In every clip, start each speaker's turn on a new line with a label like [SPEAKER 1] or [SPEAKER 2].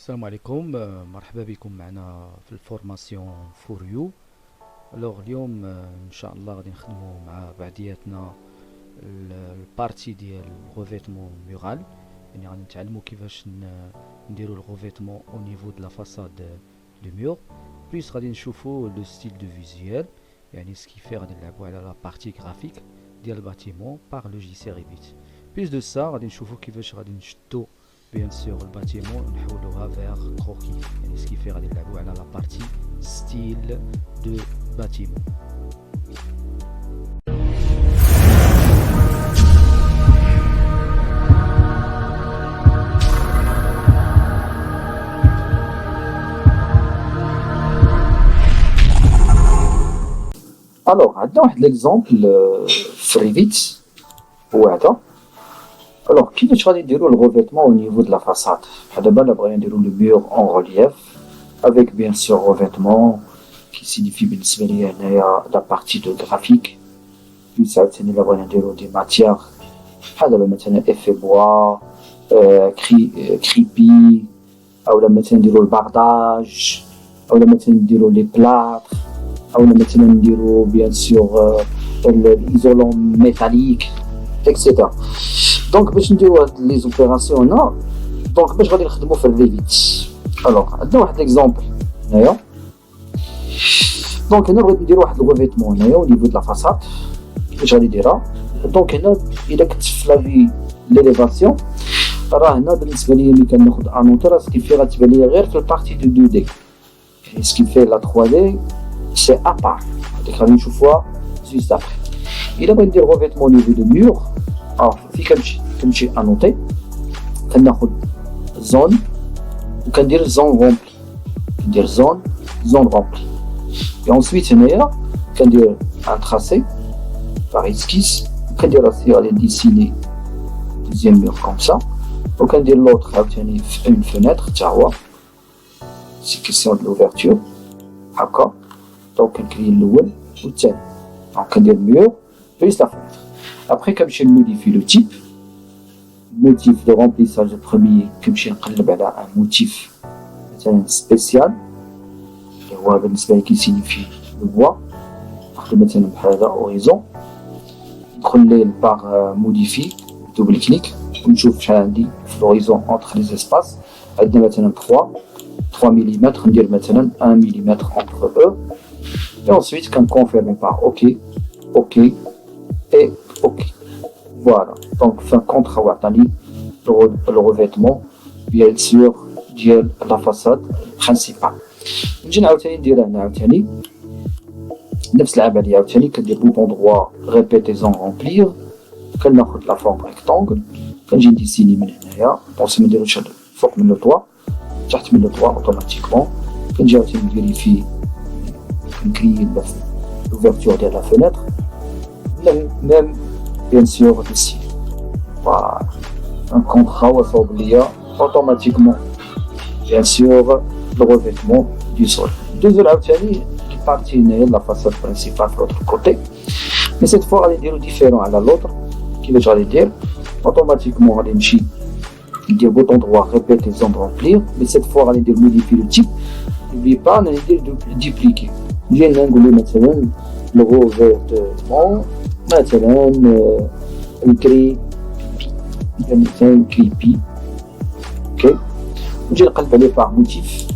[SPEAKER 1] السلام عليكم مرحبا بكم معنا في الفورماسيون فور يو. اليوم ان شاء الله غادي نخدموا مع بعضياتنا البارتي ديال الغوفيتمون مورال، يعني غادي نتعلموا كيفاش نديروا الغوفيتمون او نيفو دو لا فاساد دو مور. بليس غادي نشوفوا لو ستيل دو فيزيوال، يعني سكيفي غادي نلعبوا على لا بارتي غرافيك ديال الباتيمون باغ لوجيسيال ريفيت. بليس دو سا غادي نشوفوا كيفاش غادي نشدوا بيان سور الباتيمون نحولوها فيغ كروكي، يعني سكيفي غادي نلعبوا على لا بارتي ستيل دو باتيمون.
[SPEAKER 2] Alors, عندنا واحد ليكزومبل في ريفيت هو هذا. Alors, كيفاش غادي نديرو الغوفيتمون au niveau de la façade. دابا لا بغينا نديرو لو مور en relief avec bien sûr revêtement qui signifie بالنسبة ليا هنايا la partie de graphique. بليس عاوتاني لا بغينا نديرو دي ماتيغ بحال دابا مثلا effet bois, creepy، أولا مثلا نديرو البارداج، أولا مثلا نديرو لي بلاطر، أو مثلا نديرو بيان سور الإيزولون ميتاليك اكسيتيرا. دونك باش نديرو هاد لي زوبيراسيون هنا، دونك باش غادي نخدمو في الريفيت. الوغ عندنا واحد ليكزومبل هنايا. دونك هنا بغيت نديرو واحد الغوفيتمون هنايا او نيفو د لا فاساد. كيفاش غادي نديرها؟ دونك هنا الا كنت في لافي ليليفاسيون، راه هنا بالنسبه ليا ملي كناخد انوتر سكيفي غتبان ليا غير في البارتي دو 2 دي، يعني سكيفي لا 3 دي سي ابار، هاديك غادي نشوفوها جوست ابري. الا بغيت ندير غوفيتمون نيفو دو مور، في كنمشي انوتي، كناخد زون وكندير زون رومبلي، كندير زون رومبلي. et ensuite هنايا كندير ان تراسي باغ اسكيس، كندير راسي غادي ديسيني دوزيام مور كوم سا، وكندير لوطر عاوتاني في اون فونيتر حتى هو سي كيسيون دو لوفرتور هكا. دونك كنكري الاول والثاني، دونك كندير مور بليس لا فونيتر. ابري كنمشي نموديفي لو تيب، موتيف دو رومبليساج بروميي، كنمشي نقلب على ان موتيف مثلا سبيسيال اللي هو بالنسبه لي كيسينيفي لو بوا، ناخذ مثلا بحال هذا اوريزون، ندخل ليه باغ موديفي دوبل كليك ونشوف شحال عندي في لوريزون اونتر لي زيسباس. عندنا مثلا 3 ملم، ندير مثلا 1 ملم entre eux. Et ensuite, qu'on confirme par OK, OK et OK. Voilà. Donc, fin contre le revêtement, bien sûr, de la façade principale. نجي عاوتاني ندير هنا عاوتاني نفس العملية عاوتاني، كندير بوطون دروا ريبيتي زون رومبلير، كناخد لا فورم ريكتانغل، كنجي نديسيني من هنايا، بونسي منديروش فوق من لو طوا، تحت من لو طوا اوتوماتيكمون. كنجي عاوتاني نفيريفي، نكري l'ouverture de la fenêtre, même bien sûr ici. Voilà. Un contrat ou automatiquement, bien sûr, le revêtement du sol. Deuxième partie de la façade principale de l'autre côté. Mais cette fois, elle est différente à l'autre. Qui veut dire automatiquement, elle est dire bouton droit, répéter, zone remplir. Mais cette fois, elle est modifier le type. N'oubliez pas, elle est dupliquer. جينا نقولو مثلا الغوفيتمون مثلا نكري مثلا كريبي، اوكي، نجي نقلب عليه باغ موتيف.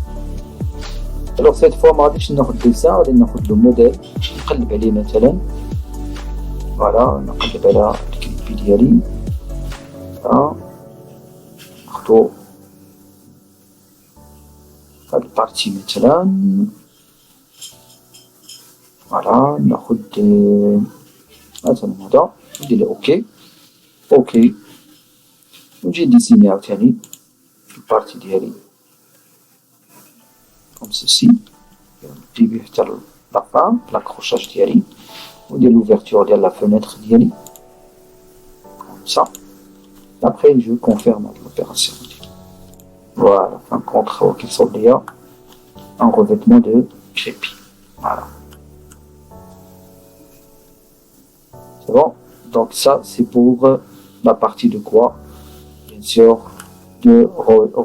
[SPEAKER 2] الوغ سيت فوا ما غاديش ناخد ديسان، غادي ناخد لو موديل نقلب عليه مثلا. فوالا نقلب على الكريبي ديالي، ناخدو هاد البارتي مثلا. فوالا ناخد مثلا هذا ندير له اوكي، ونجي نديسيني عاوتاني البارتي ديالي كوم سوسي، ندي بيه حتى لافان لاكروشاج ديالي، وندير لوفرتور ديال لا فونيتر ديالي كوم سا. ابخي جو كونفيرم هاد لوبيراسيون ديالي. فوالا فان كونتر هو كيصوب ليا ان ريفيتمون دو كريبي. فوالا. C'est bon. Donc ça, c'est pour la partie de quoi? Bien sûr, de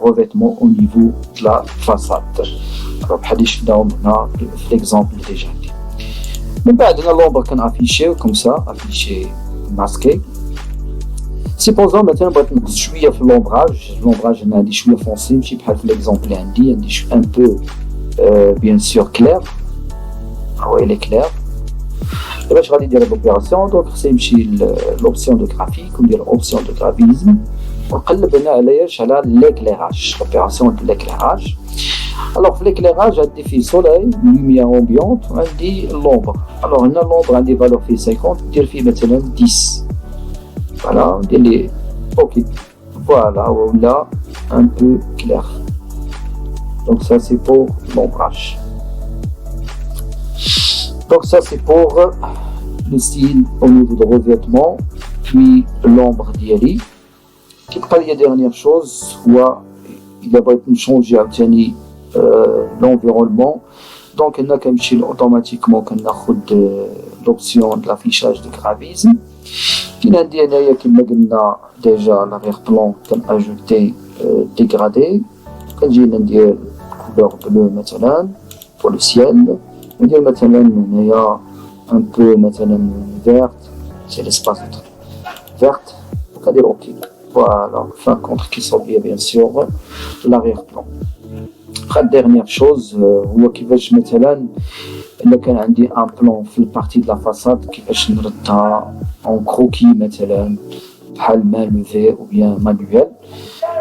[SPEAKER 2] revêtement au niveau de la façade. Alors, l'exemple déjà. من بعد هنا اللومبر كنافيشيو كوم سا افيشي ماسكي. سيبوزون مثلا بغيت نقص شويه في اللومبراج هنا عندي شويه فونسي ماشي بحال في ليكزومبل اللي عندي ان بو بيان سور كلير هو الي كلير. باش غادي ندير لوبيراسيون دونك خصني نمشي لوبسيون دو غرافيك وندير اوبسيون دو غرافيزم ونقلب هنا على ليكليراج لوبيراسيون دو ليكليراج. Alors, في l'éclairage, عندي فيه soleil, lumière ambiante, وعندي l'ombre. Alors, هنا l'ombre عندي valeur فيه 50, ندير فيه مثلا 10. Voilà, ندير لي OK. Voilà, ولا un peu clair. Donc ça c'est pour l'ombrage. Donc ça c'est pour le style au niveau de revêtement, puis l'ombre ديالي. كيبقى لي dernière chose, هو إذا بغيت نشونجي عاوتاني l'environnement. Donc on a automatiquement l'option de l'affichage de graphisme. Il y a déjà l'arrière-plan qu'on a ajouté dégradé. Il y a couleur bleue maintenant pour le ciel. Il y a un peu verte, c'est l'espace verte. OK. Voilà, fin contre qui sont bien sûr l'arrière-plan. La dernière chose, هو كيفاش مثلا الا كان عندي ان بلان في البارتي دو لا فاساد كيفاش نردها اون كروكي مثلا بحال ما لوفي او بيان مانويل.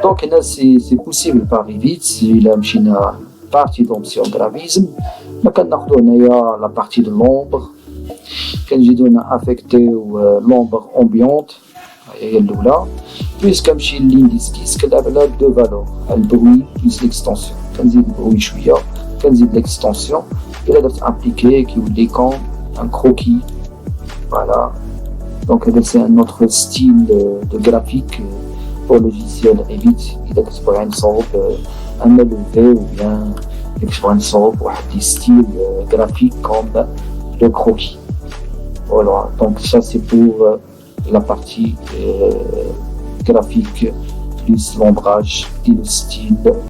[SPEAKER 2] دونك هنا سي بوسيبل باغ ريفيت الا مشينا بارتي دوبسيون غرافيزم ما كناخذو هنايا لا بارتي دو لومبر كنجيو هنا افيكتيو لومبر امبيونت هي الاولى بليس كنمشي لينديسكيس كنلعب على دو فالور البروي بليس ليكستونسيون كنزيد البروي شويه كنزيد ليكستونسيون الى درت ابليكي كيولي كون ان كروكي. فوالا دونك هذا سي ان اوتر ستيل دو غرافيك بور لوجيسيال ريفيت اذا كنت باغي نصاوب ان لوفي او بيان كنت باغي نصاوب واحد دي ستيل غرافيك كوم لو كروكي. Voilà, donc ça c'est pour la partie graphique plus l'ombrage et le style.